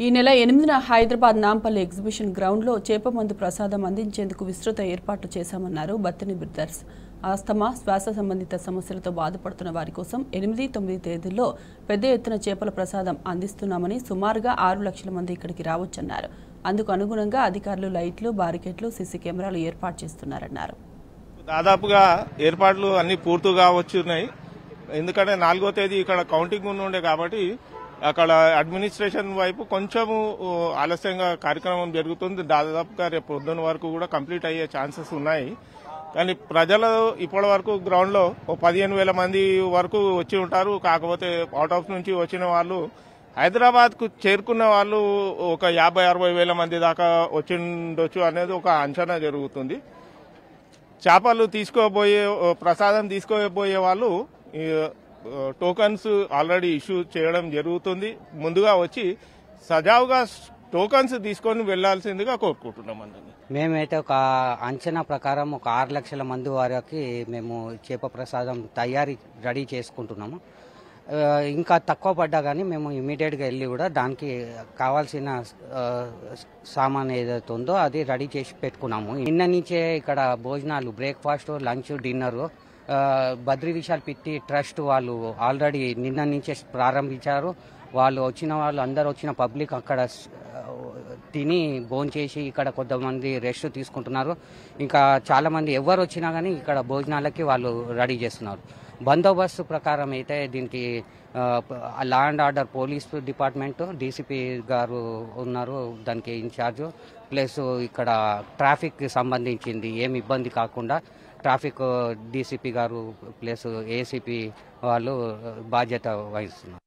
ఈ నెల 8న హైదరాబాద్ నాంపల్లి ఎగ్జిబిషన్ గ్రౌండ్లో చేపమందు ప్రసాదం అందించేందుకు విస్తృత ఏర్పాట్లు చేశామన్నారు బత్తిని బ్రదర్స్. ఆస్తమా, శ్వాస సంబంధిత సమస్యలతో బాధపడుతున్న వారి కోసం 8, 9 తేదీల్లో పెద్ద ఎత్తున చేపల ప్రసాదం అందిస్తున్నామని, సుమారుగా 6 లక్షల మంది ఇక్కడికి రావచ్చన్నారు. అందుకు అనుగుణంగా అధికారులు లైట్లు, బారికేట్లు, సీసీ కెమెరాలు ఏర్పాటు చేస్తున్నారన్నారు. దాదాపుగా ఏర్పాట్లు అన్ని పూర్తిగా వచ్చున్నాయి. ఎందుకంటే 4వ తేదీ ఇక్కడ కౌంటింగ్ ఉండే కాబట్టి అక్కడ అడ్మినిస్ట్రేషన్ వైపు కొంచెము ఆలస్యంగా కార్యక్రమం జరుగుతుంది. దాదాపుగా రేపు పొద్దున్న వరకు కూడా కంప్లీట్ అయ్యే ఛాన్సెస్ ఉన్నాయి. కానీ ప్రజలు ఇప్పటి వరకు గ్రౌండ్ లో 15,000 మంది వరకు వచ్చి ఉంటారు. కాకపోతే అవుట్ ఆఫ్ నుంచి వచ్చిన వాళ్ళు, హైదరాబాద్ కు చేరుకున్న వాళ్ళు ఒక 50-60 వేల మంది దాకా వచ్చిండొచ్చు అనేది ఒక అంచనా జరుగుతుంది. చేపలు ప్రసాదం తీసుకోబోయే వాళ్ళు టోకన్స్ ఆల్రెడీ ఇష్యూ చేయడం జరుగుతుంది. ముందుగా వచ్చి సజావుగా టోకన్స్ తీసుకొని వెళ్లాల్సిందిగా కోరుకుంటున్నాం. మేమైతే ఒక అంచనా ప్రకారం ఒక 6 లక్షల మంది వారికి మేము చేప ప్రసాదం రెడీ చేసుకుంటున్నాము. ఇంకా తక్కువ పడ్డా కానీ మేము ఇమీడియట్గా వెళ్ళి కూడా దానికి కావాల్సిన సామాన్ ఏదైతే ఉందో అది రెడీ చేసి పెట్టుకున్నాము. నిన్న నుంచే ఇక్కడ భోజనాలు, breakfast, lunch, dinner Badri Vishal Pitti trust వాళ్ళు ఆల్రెడీ నిన్న నుంచే ప్రారంభించారు. అందరూ వచ్చిన పబ్లిక్ అక్కడ తిని భోంచేసి ఇక్కడ కొంతమంది రెస్ట్ తీసుకుంటున్నారు. ఇంకా చాలా మంది ఎవరు వచ్చినా కానీ ఇక్కడ భోజనాలకి వాళ్ళు రెడీ చేస్తున్నారు. బందోబస్తు ప్రకారం అయితే దీనికి law and order police department DCP గారు ఉన్నారు, దానికి ఇన్ఛార్జ్. ప్లస్ ఇక్కడ ట్రాఫిక్ సంబంధించింది ఏమి ఇబ్బంది కాకుండా ట్రాఫిక్ డీసీపీ గారు ప్లస్ ఏసీపీ వాళ్ళు బాధ్యత వహిస్తున్నారు.